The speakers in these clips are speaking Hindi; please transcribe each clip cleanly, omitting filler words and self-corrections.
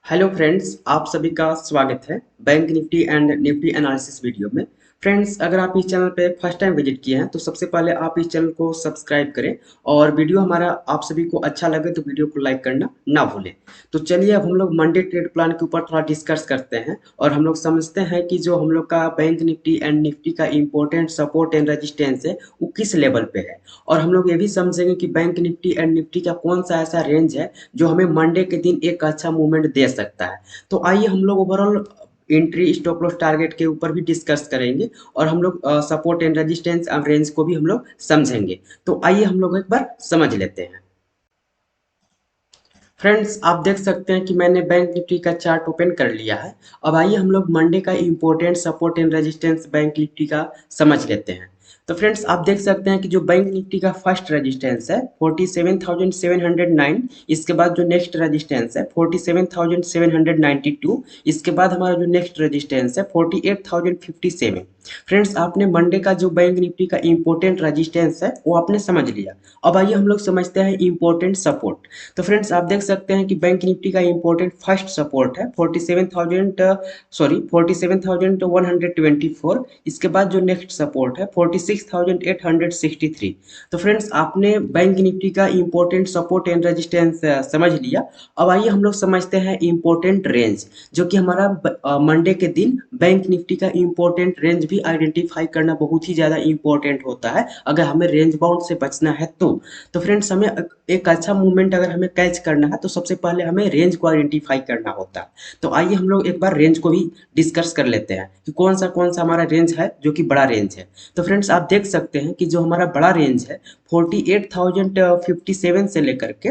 हेलो फ्रेंड्स, आप सभी का स्वागत है bank Nifty and Nifty analysis video में। फ्रेंड्स, अगर आप इस चैनल पे फर्स्ट टाइम विजिट किए हैं तो सबसे पहले आप इस चैनल को सब्सक्राइब करें और वीडियो हमारा आप सभी को अच्छा लगे तो वीडियो को लाइक करना ना भूलें। तो चलिए अब हम लोग मंडे ट्रेड प्लान के ऊपर थोड़ा डिस्कस करते हैं और हम लोग समझते हैं कि जो हम लोग का बैंक निफ्टी एंड निफ्टी का इंपॉर्टेंट सपोर्ट एंड रेजिस्टेंस है वो किस लेवल पे है। और हम लोग ये भी समझेंगे कि बैंक निफ्टी एंड निफ्टी का कौन सा ऐसा रेंज है जो हमें मंडे के दिन एक अच्छा मूवमेंट दे सकता है। तो आइए हम लोग overall entry stop loss target के ऊपर भी डिस्कस करेंगे और हम लोग सपोर्ट एंड रेजिस्टेंस और रेंज को भी हम लोग समझेंगे। तो आइए हम लोग एक बार समझ लेते हैं। फ्रेंड्स, आप देख सकते हैं कि मैंने बैंक निफ्टी का चार्ट ओपन कर लिया है। अब आइए हम लोग मंडे का important support and resistance bank Nifty का समझ लेते हैं। तो फ्रेंड्स, आप देख सकते हैं कि जो बैंक निफ्टी का फर्स्ट रेजिस्टेंस है 47,709। इसके बाद जो नेक्स्ट रेजिस्टेंस है 47,792। इसके बाद हमारा जो नेक्स्ट रेजिस्टेंस है 48,057। फ्रेंड्स, आपने मंडे का जो बैंक निफ्टी का इंपॉर्टेंट रेजिस्टेंस है वो आपने समझ लिया। अब आइए हम लोग समझते हैं इंपॉर्टेंट सपोर्ट। तो फ्रेंड्स, आप देख सकते हैं कि बैंक निफ्टी का इंपॉर्टेंट फर्स्ट सपोर्ट है 47,124। इसके बाद जो नेक्स्ट सपोर्ट है 46,863। तो फ्रेंड्स, आपने बैंक निफ्टी का इंपॉर्टेंट सपोर्ट एंड रेजिस्टेंस समझ लिया। अब आइए हम लोग समझते हैं इंपॉर्टेंट रेंज, जो कि हमारा मंडे के दिन बैंक निफ्टी का इंपॉर्टेंट रेंज भी आइडेंटिफाई करना बहुत ही ज़्यादा इंपॉर्टेंट होता है अगर हमें रेंज बाउंड से बचना है तो फ्रेंड्स, हमें एक अच्छा मूवमेंट अगर हमें कैच करना है तो सबसे पहले हमें रेंज को आइडेंटिफाई करना होता है। तो आइए हम लोग एक बार रेंज को भी डिस्कस कर लेते हैं कि कौन सा हमारा रेंज है जो कि बड़ा रेंज है। तो फ्रेंड्स, आप देख सकते हैं कि जो हमारा बड़ा रेंज है 48,057 से लेकर के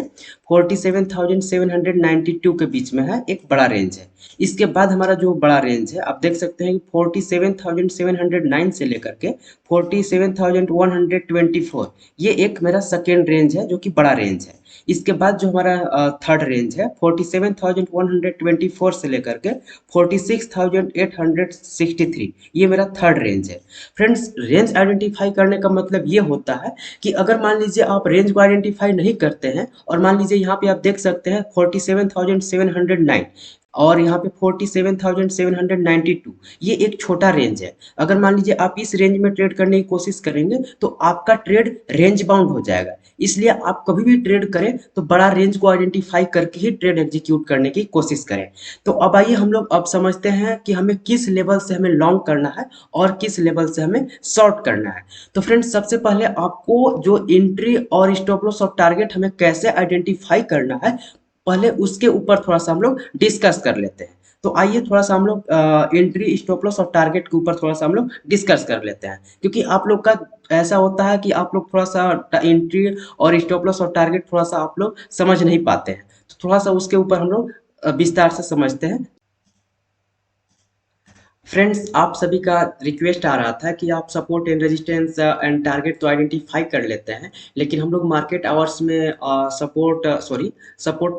47,792 के बीच में है, एक बड़ा रेंज है। इसके बाद हमारा जो बड़ा रेंज है आप देख सकते हैं कि 47,709 से लेकर के 47,124, ये एक मेरा सेकेंड रेंज है जो कि बड़ा रेंज है। इसके बाद जो हमारा थर्ड रेंज है 47,124 से लेकर के 46,863, ये मेरा थर्ड रेंज है। फ्रेंड्स, रेंज आइडेंटिफाई करने का मतलब ये होता है कि अगर मान लीजिए आप रेंज को आइडेंटिफाई नहीं करते हैं और मान लीजिए यहाँ पे आप देख सकते हैं 47,709 और यहाँ पे 47,792, ये एक छोटा रेंज है। अगर मान लीजिए आप इस रेंज में ट्रेड करने की कोशिश करेंगे तो आपका ट्रेड रेंज बाउंड हो जाएगा। इसलिए आप कभी भी ट्रेड करें तो बड़ा रेंज को आइडेंटिफाई करके ही ट्रेड एग्जीक्यूट करने की कोशिश करें। तो अब आइए हम लोग अब समझते हैं कि हमें किस लेवल से हमें लॉन्ग करना है और किस लेवल से हमें शॉर्ट करना है। तो फ्रेंड्स, सबसे पहले आपको जो एंट्री और स्टॉप लॉस और टारगेट हमें कैसे आइडेंटिफाई करना है, पहले उसके ऊपर थोड़ा सा हम लोग डिस्कस कर लेते हैं। तो आइए थोड़ा सा हम लोग एंट्री स्टॉप लॉस और टारगेट के ऊपर थोड़ा सा हम लोग डिस्कस कर लेते हैं, क्योंकि आप लोग का ऐसा होता है कि आप लोग थोड़ा सा एंट्री और स्टॉप लॉस और टारगेट थोड़ा सा आप लोग समझ नहीं पाते हैं। तो थोड़ा सा उसके ऊपर हम लोग विस्तार से समझते हैं। फ्रेंड्स, आप सभी का रिक्वेस्ट आ रहा था कि आप support and resistance and target तो आइडेंटिफाई कर लेते हैं, लेकिन हम लोग मार्केट आवर्स में सपोर्ट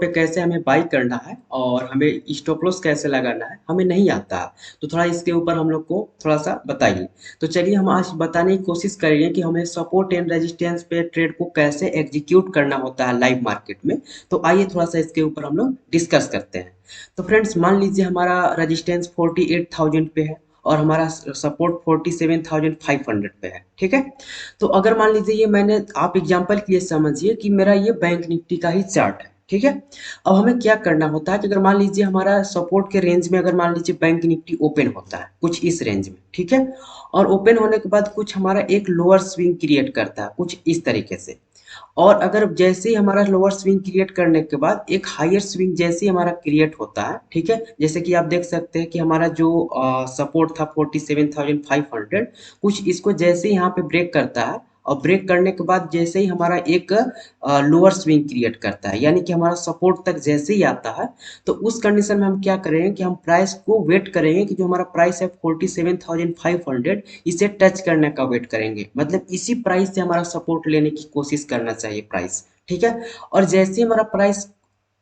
पे कैसे हमें बाई करना है और हमें स्टॉप लॉस कैसे लगाना है हमें नहीं आता। तो थोड़ा इसके ऊपर हम लोग को थोड़ा सा बताइए। तो चलिए हम आज बताने की कोशिश करेंगे कि हमें सपोर्ट एंड रेजिस्टेंस पे ट्रेड को कैसे एग्जीक्यूट करना होता है लाइव मार्केट में। तो आइए थोड़ा सा इसके ऊपर हम लोग डिस्कस करते हैं। तो फ्रेंड्स, मान लीजिए हमारा रेजिस्टेंस 48,000 पे है और हमारा सपोर्ट 47,500 पे है, ठीक है। तो अगर मान लीजिए ये मैंने आप एग्जांपल के लिए समझिए कि मेरा ये बैंक निफ्टी का ही चार्ट है, ठीक है। अब हमें क्या करना होता है कि अगर मान लीजिए हमारा सपोर्ट के रेंज में अगर मान लीजिए बैंक निफ्टी ओपन होता है कुछ इस रेंज में, ठीक है, और ओपन होने के बाद कुछ हमारा एक लोअर स्विंग क्रिएट करता है कुछ इस तरीके से, और अगर जैसे ही हमारा लोअर स्विंग क्रिएट करने के बाद एक हायर स्विंग जैसे ही हमारा क्रिएट होता है, ठीक है, जैसे कि आप देख सकते हैं कि हमारा जो सपोर्ट था 47,500, कुछ इसको जैसे ही यहाँ पे ब्रेक करता है और ब्रेक करने के बाद जैसे ही हमारा एक लोअर स्विंग क्रिएट करता है, यानी कि हमारा सपोर्ट तक जैसे ही आता है, तो उस कंडीशन में हम क्या करेंगे कि हम प्राइस को वेट करेंगे कि जो हमारा प्राइस है 47,500, इसे टच करने का वेट करेंगे, मतलब इसी प्राइस से हमारा सपोर्ट लेने की कोशिश करना चाहिए प्राइस, ठीक है। और जैसे ही हमारा प्राइस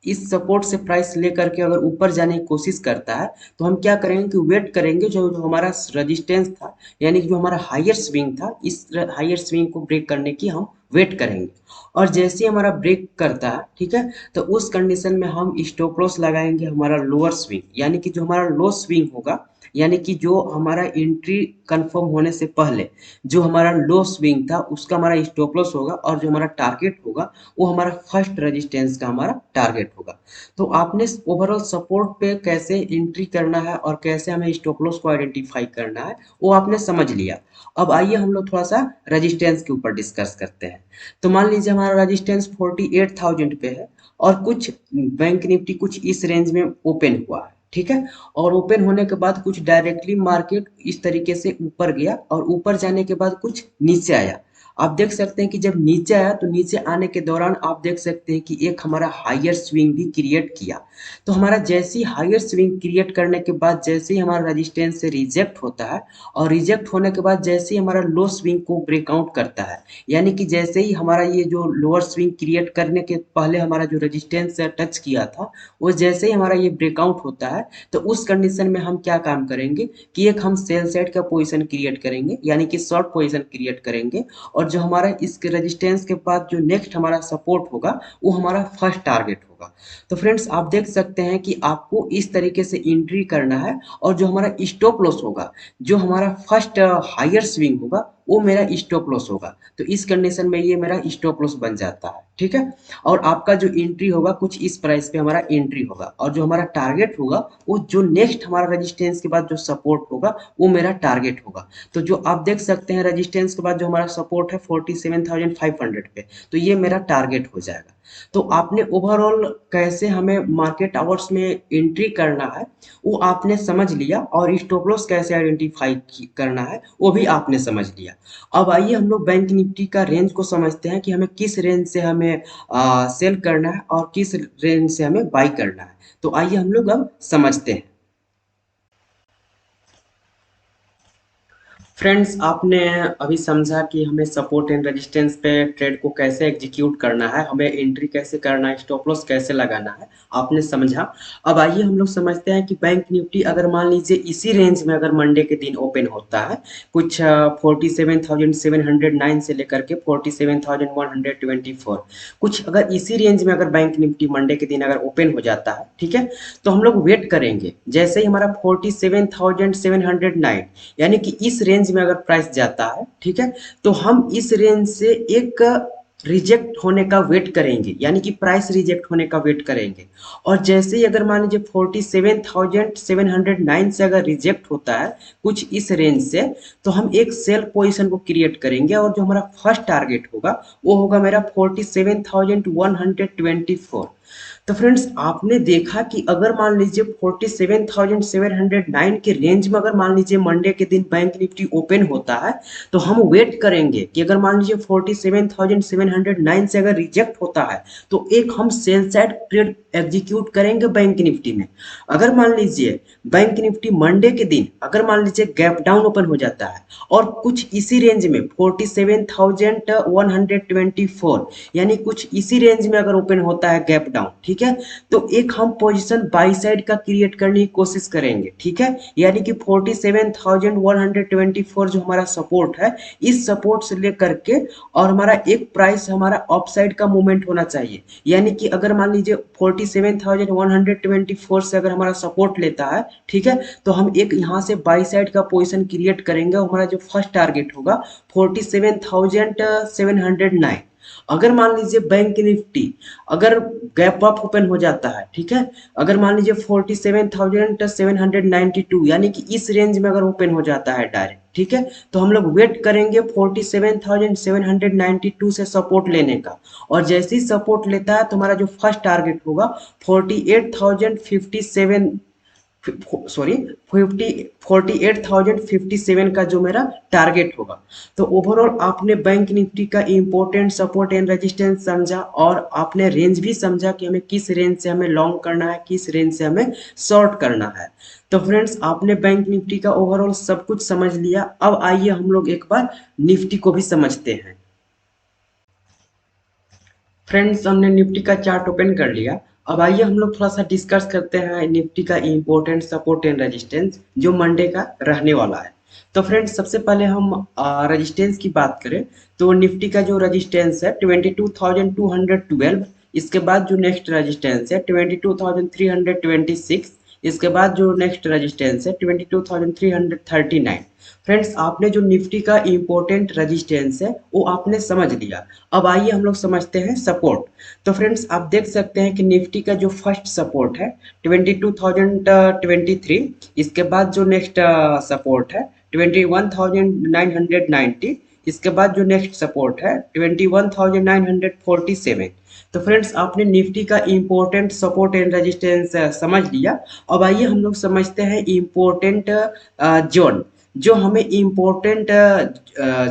इस सपोर्ट से प्राइस लेकर के अगर ऊपर जाने की कोशिश करता है तो हम क्या करेंगे कि वेट करेंगे, जो हमारा रेजिस्टेंस था यानी कि जो हमारा हायर स्विंग था, इस हायर स्विंग को ब्रेक करने की हम वेट करेंगे। और जैसे ही हमारा ब्रेक करता है, ठीक है, तो उस कंडीशन में हम स्टॉप लॉस लगाएंगे हमारा लोअर स्विंग, यानी कि जो हमारा लो स्विंग होगा, यानी कि जो हमारा एंट्री कंफर्म होने से पहले जो हमारा लो स्विंग था उसका हमारा स्टॉप लॉस होगा, और जो हमारा टारगेट होगा वो हमारा फर्स्ट रेजिस्टेंस का हमारा टारगेट होगा। तो आपने ओवरऑल सपोर्ट पे कैसे एंट्री करना है और कैसे हमें स्टॉप लॉस को आइडेंटिफाई करना है वो आपने समझ लिया। अब आइए हम लोग थोड़ा सा रेजिस्टेंस के ऊपर डिस्कस करते हैं। तो मान लीजिए हमारा रेजिस्टेंस 48,000 पे है, और कुछ बैंक निफ्टी कुछ इस रेंज में ओपन हुआ है, ठीक है। और ओपन होने के बाद कुछ डायरेक्टली मार्केट इस तरीके से ऊपर गया, और ऊपर जाने के बाद कुछ नीचे आया। आप देख सकते हैं कि जब नीचे आया तो नीचे आने के दौरान आप देख सकते हैं कि एक हमारा हायर स्विंग भी क्रिएट किया। तो हमारा जैसे ही हायर स्विंग क्रिएट करने के बाद जैसे ही हमारा रेजिस्टेंस से रिजेक्ट होता है, और रिजेक्ट होने के बाद जैसे ही हमारा लो स्विंग को ब्रेकआउट करता है, यानी कि जैसे ही हमारा ये जो लोअर स्विंग क्रिएट करने के पहले हमारा जो रेजिस्टेंस से टच किया था, वो जैसे ही हमारा ये ब्रेकआउट होता है, तो उस कंडीशन में हम क्या काम करेंगे कि एक हम सेल साइड का पोजीशन क्रिएट करेंगे, यानी कि शॉर्ट पोजीशन क्रिएट करेंगे। और जो हमारा इसके रेजिस्टेंस के बाद जो नेक्स्ट हमारा सपोर्ट होगा वो हमारा फर्स्ट टारगेट होगा। तो फ्रेंड्स आप देख सकते हैं कि आपको इस तरीके से एंट्री करना है, और जो हमारा स्टॉप लॉस होगा, जो हमारा फर्स्ट हायर स्विंग होगा वो मेरा स्टॉप लॉस होगा। तो इस कंडीशन में ये मेरा स्टॉप लॉस बन जाता है, ठीक है। और आपका जो एंट्री होगा कुछ इस प्राइस पे हमारा एंट्री होगा, और जो हमारा टारगेट होगा वो जो नेक्स्ट हमारा रेजिस्टेंस के बाद जो सपोर्ट होगा वो मेरा टारगेट होगा। तो जो आप देख सकते हैं रेजिस्टेंस के बाद जो हमारा सपोर्ट है 47,500 पे, तो ये मेरा टारगेट हो जाएगा। तो आपने ओवरऑल कैसे हमें मार्केट आवर्स में एंट्री करना है वो आपने समझ लिया, और स्टॉप लॉस कैसे आइडेंटिफाई करना है वो भी आपने समझ लिया। अब आइए हम लोग बैंक निफ्टी का रेंज को समझते हैं कि हमें किस रेंज से हमें सेल करना है और किस रेंज से हमें बाई करना है। तो आइए हम लोग अब समझते हैं। फ्रेंड्स आपने अभी समझा कि हमें सपोर्ट एंड रेजिस्टेंस पे ट्रेड को कैसे एग्जीक्यूट करना है, हमें एंट्री कैसे करना है, स्टॉप लॉस कैसे लगाना है, आपने समझा। अब आइए हम लोग समझते हैं कि बैंक निफ्टी अगर मान लीजिए इसी रेंज में अगर मंडे के दिन ओपन होता है, कुछ 47,709 से लेकर के 47,124, कुछ अगर इसी रेंज में अगर बैंक निफ्टी मंडे के दिन अगर ओपन हो जाता है, ठीक है, तो हम लोग वेट करेंगे जैसे ही हमारा 47,709 यानी कि इस रेंज में अगर प्राइस जाता है, ठीक है, तो हम इस रेंज से एक रिजेक्ट होने का वेट करेंगे, यानी कि प्राइस रिजेक्ट होने का वेट करेंगे। और जैसे ही अगर मान लीजिए 47,709 से अगर रिजेक्ट होता है कुछ इस रेंज से, तो हम एक सेल पोजीशन को क्रिएट करेंगे, और जो हमारा फर्स्ट टारगेट होगा वो होगा मेरा 47,124। तो फ्रेंड्स आपने देखा कि अगर मान लीजिए 47,709 के रेंज में अगर मान लीजिए मंडे के दिन बैंक निफ्टी ओपन होता है, तो हम वेट करेंगे कि अगर मान लीजिए 47,709 से अगर रिजेक्ट होता है तो एक हम सेल साइड ट्रेड एग्जीक्यूट करेंगे बैंक निफ्टी में। अगर मान लीजिए बैंक निफ्टी मंडे के दिन अगर मान लीजिए गैप डाउन ओपन हो जाता है, और कुछ इसी रेंज में 47,124 यानी कुछ इसी रेंज में अगर ओपन होता है गैप डाउन, ठीक है, तो एक हम पोजीशन बाई साइड का क्रिएट करने की कोशिश करेंगे, ठीक है। यानी कि 47,124 जो हमारा सपोर्ट है, इस सपोर्ट से लेकर के और हमारा एक प्राइस हमारा अप साइड का मूवमेंट होना चाहिए। यानी कि अगर मान लीजिए 47,124 से अगर हमारा सपोर्ट लेता है, ठीक है, तो हम एक यहाँ से बाई साइड का पोजीशन क्रिएट करेंगे। हमारा जो फर्स्ट टारगेट होगा 47,709। अगर मान लीजिए बैंक निफ्टी अगर गैप अप ओपन हो जाता है, ठीक है, अगर मान लीजिए 47,792 यानी कि इस रेंज में अगर ओपन हो जाता है डायरेक्ट, ठीक है, तो हम लोग वेट करेंगे 47,792 से सपोर्ट लेने का। और जैसे ही सपोर्ट लेता है तो हमारा जो फर्स्ट टारगेट होगा 48,057 सॉरी 48,057 का जो मेरा टारगेट होगा। तो ओवरऑल आपने बैंक निफ्टी का इंपॉर्टेंट सपोर्ट एंड रेजिस्टेंस समझा, और आपने रेंज भी समझा कि हमें किस रेंज से हमें लॉन्ग करना है, किस रेंज से हमें शॉर्ट करना है। तो फ्रेंड्स आपने बैंक निफ्टी का ओवरऑल सब कुछ समझ लिया। अब आइए हम लोग एक बार निफ्टी को भी समझते हैं। फ्रेंड्स हमने निफ्टी का चार्ट ओपन कर लिया। अब आइए हम लोग थोड़ा सा डिस्कस करते हैं निफ्टी का इम्पोर्टेंट सपोर्ट एंड रेजिस्टेंस जो मंडे का रहने वाला है। तो फ्रेंड्स सबसे पहले हम रेजिस्टेंस की बात करें तो निफ्टी का जो रेजिस्टेंस है 22,212। इसके बाद जो नेक्स्ट रेजिस्टेंस है 22,326। इसके बाद जो नेक्स्ट रेजिस्टेंस है 22,339। फ्रेंड्स आपने जो निफ्टी का इम्पोर्टेंट रेजिस्टेंस है वो आपने समझ लिया। अब आइए हम लोग समझते हैं सपोर्ट। तो फ्रेंड्स आप देख सकते हैं कि निफ्टी का जो फर्स्ट सपोर्ट है 22,023। इसके बाद जो नेक्स्ट सपोर्ट है 21,990। इसके बाद जो नेक्स्ट सपोर्ट है 21,947। तो फ्रेंड्स आपने निफ्टी का इम्पोर्टेंट सपोर्ट एंड रेजिस्टेंस समझ लिया। अब आइए हम लोग समझते हैं इम्पोर्टेंट जोन। जो हमें इम्पोर्टेंट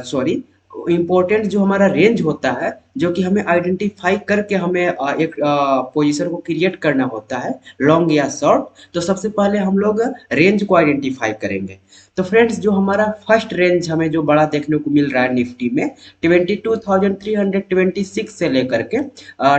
सॉरी इम्पोर्टेंट जो हमारा रेंज होता है जो कि हमें आइडेंटिफाई करके हमें एक पोजीशन को क्रिएट करना होता है लॉन्ग या शॉर्ट। तो सबसे पहले हम लोग रेंज को आइडेंटिफाई करेंगे। तो फ्रेंड्स जो हमारा फर्स्ट रेंज हमें जो बड़ा देखने को मिल रहा है निफ्टी में 22,326 से लेकर के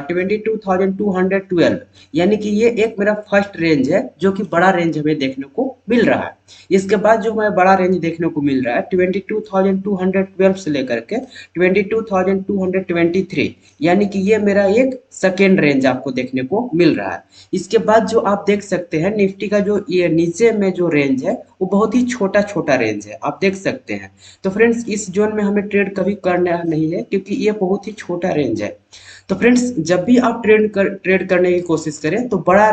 22,212, यानी कि ये एक मेरा फर्स्ट रेंज है जो कि बड़ा रेंज हमें देखने को मिल रहा है। इसके बाद जो हमें बड़ा रेंज देखने को मिल रहा है 22,212 से लेकर के 22,223, यानी कि ये मेरा एक सेकेंड रेंज आपको देखने को मिल रहा है। इसके बाद जो आप देख सकते हैं निफ्टी का जो ये नीचे में जो रेंज है वो बहुत ही छोटा छोटा रेंज है, आप देख सकते हैं। तो फ्रेंड्स इस जोन में हमें ट्रेड कभी करना नहीं है क्योंकि ये बहुत ही छोटा रेंज है। तो फ्रेंड्स जब भी आप ट्रेड करने की कोशिश करें तो बड़ा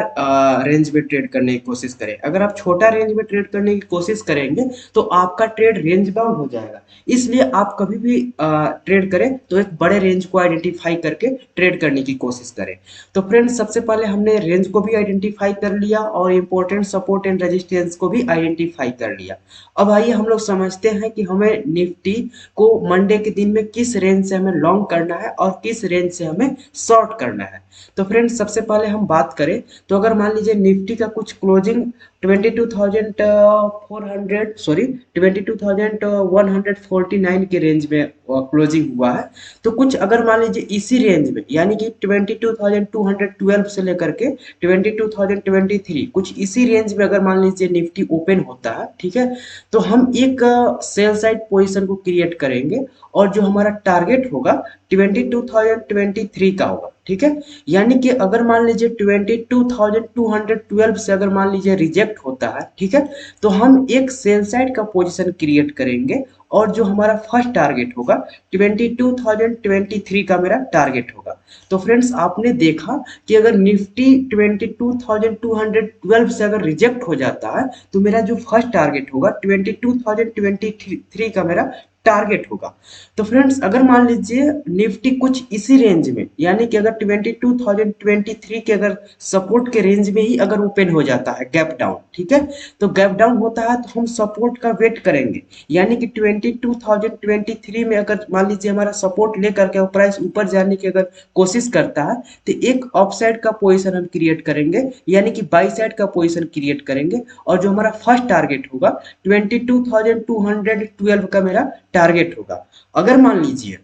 रेंज में ट्रेड करने की कोशिश करें। अगर आप छोटा रेंज में ट्रेड करने की कोशिश करेंगे तो आपका ट्रेड रेंज बाउंड हो जाएगा। इसलिए आप कभी भी ट्रेड करें तो एक बड़े रेंज को आइडेंटिफाई करके ट्रेड करने की कोशिश करें। तो फ्रेंड्स सबसे पहले हमने रेंज को भी आइडेंटिफाई कर लिया और इम्पोर्टेंट सपोर्ट एंड रेजिस्टेंस को भी आइडेंटिफाई कर लिया। अब आइए हम लोग समझते हैं कि हमें निफ्टी को मंडे के दिन में किस रेंज से हमें लॉन्ग करना है और किस रेंज से हमें शॉर्ट करना है। तो फ्रेंड्स सबसे पहले हम बात करें तो अगर मान लीजिए निफ्टी का कुछ क्लोजिंग 22,149 के रेंज में क्लोजिंग हुआ है। तो कुछ अगर मान लीजिए इसी रेंज में यानी कि 22,212 से लेकर के 22,023 कुछ इसी रेंज में अगर मान लीजिए निफ्टी ओपन होता है, ठीक है, तो हम एक सेल साइड पोजीशन को क्रिएट करेंगे और जो हमारा टारगेट होगा 22,023 का होगा, ठीक है। यानी कि अगर मान लीजिए 22,212 से अगर मान लीजिए रिजेक्ट होता है, ठीक है, तो हम एक सेल साइड का पोजीशन क्रिएट करेंगे और जो हमारा फर्स्ट टारगेट होगा 22,023 का मेरा टारगेट होगा। तो फ्रेंड्स आपने देखा कि अगर निफ्टी 22,212 से अगर रिजेक्ट हो जाता है तो मेरा जो फर्स्ट टारगेट होगा 22,023 का मेरा टारगेट होगा। तो फ्रेंड्स अगर मान लीजिए निफ्टी कुछ इसी रेंज में यानी कि अगर 22,023 के अगर सपोर्ट के रेंज में ही अगर ओपन हो जाता है गैप डाउन, ठीक है, तो गैप डाउन होता है तो हम सपोर्ट का वेट करेंगे। यानी कि 22,023 में अगर मान लीजिए हमारा सपोर्ट लेकर के प्राइस ऊपर जाने की अगर कोशिश करता है तो एक अपसाइड का पोजीशन हम क्रिएट करेंगे यानी कि बाई साइड का पोजीशन क्रिएट करेंगे और जो हमारा फर्स्ट टारगेट होगा 22,212 का मेरा टारगेट होगा। अगर मान लीजिए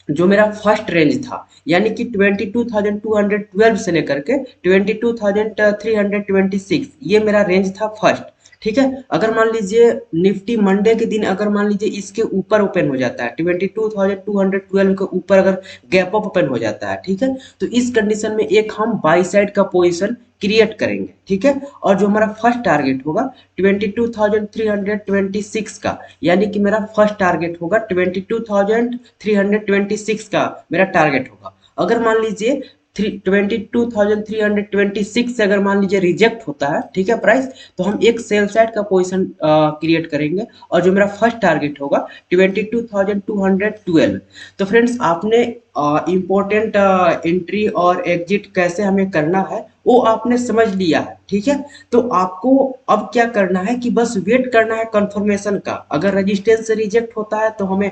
जो मेरा फर्स्ट रेंज था यानी कि 22,212 से लेकर के 22,326 ये मेरा रेंज था फर्स्ट, ठीक है। अगर मान लीजिए निफ्टी मंडे के दिन अगर मान लीजिए इसके ऊपर ओपन हो जाता है 22,212 के ऊपर अगर गैप अप ओपन हो जाता है, ठीक है, तो इस कंडीशन में एक हम बाई साइड का पोजीशन क्रिएट करेंगे, ठीक है। और जो हमारा फर्स्ट टारगेट होगा 22,326 का यानी कि मेरा फर्स्ट टारगेट होगा 22,326 का मेरा टारगेट होगा। अगर मान लीजिए 22,326 से अगर मान लीजिए रिजेक्ट होता है, ठीक है, प्राइस, तो हम एक सेल साइड का पोजीशन क्रिएट करेंगे और जो मेरा फर्स्ट टारगेट होगा 22,212। तो फ्रेंड्स आपने इम्पोर्टेंट एंट्री और एग्जिट कैसे हमें करना है वो आपने समझ लिया है, ठीक है। तो आपको अब क्या करना है कि बस वेट करना है कंफर्मेशन का। अगर रेजिस्टेंस से रिजेक्ट होता है तो हमें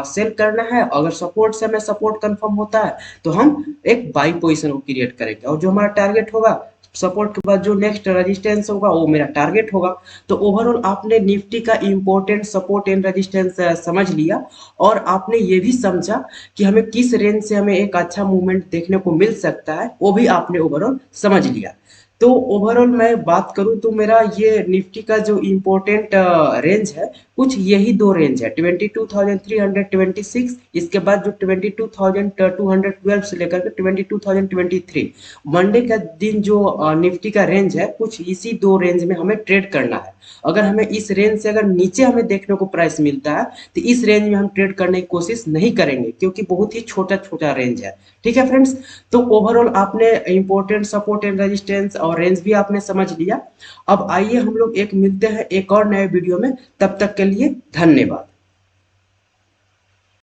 सेल करना है, अगर सपोर्ट से हमें सपोर्ट कंफर्म होता है तो हम एक बाई पोजीशन को क्रिएट करेंगे और जो हमारा टारगेट होगा सपोर्ट के बाद जो नेक्स्ट रेजिस्टेंस होगा वो मेरा टारगेट होगा। तो ओवरऑल आपने निफ्टी का इम्पोर्टेंट सपोर्ट एंड रेजिस्टेंस समझ लिया, और आपने ये भी समझा कि हमें किस रेंज से हमें एक अच्छा मूवमेंट देखने को मिल सकता है, वो भी आपने ओवरऑल समझ लिया। तो ओवरऑल मैं बात करूं तो मेरा ये निफ्टी का जो इम्पोर्टेंट रेंज है, कुछ यही दो रेंज है, 22,326, इसके बाद जो 22,212 से लेकर के 22,023। मंडे का दिन जो निफ्टी का रेंज है, कुछ इसी दो रेंज में हमें ट्रेड करना है। अगर हमें इस रेंज से अगर नीचे हमें देखने को प्राइस मिलता है, तो इस रेंज में हम ट्रेड करने की कोशिश नहीं करेंगे, क्योंकि बहुत ही छोटा छोटा रेंज है। ठीक है फ्रेंड्स, तो ओवरऑल आपने इंपॉर्टेंट सपोर्ट एंड रेजिस्टेंस और रेंज भी आपने समझ लिया। अब आइए हम लोग एक मिलते हैं एक और नए वीडियो में, तब तक के लिए धन्यवाद।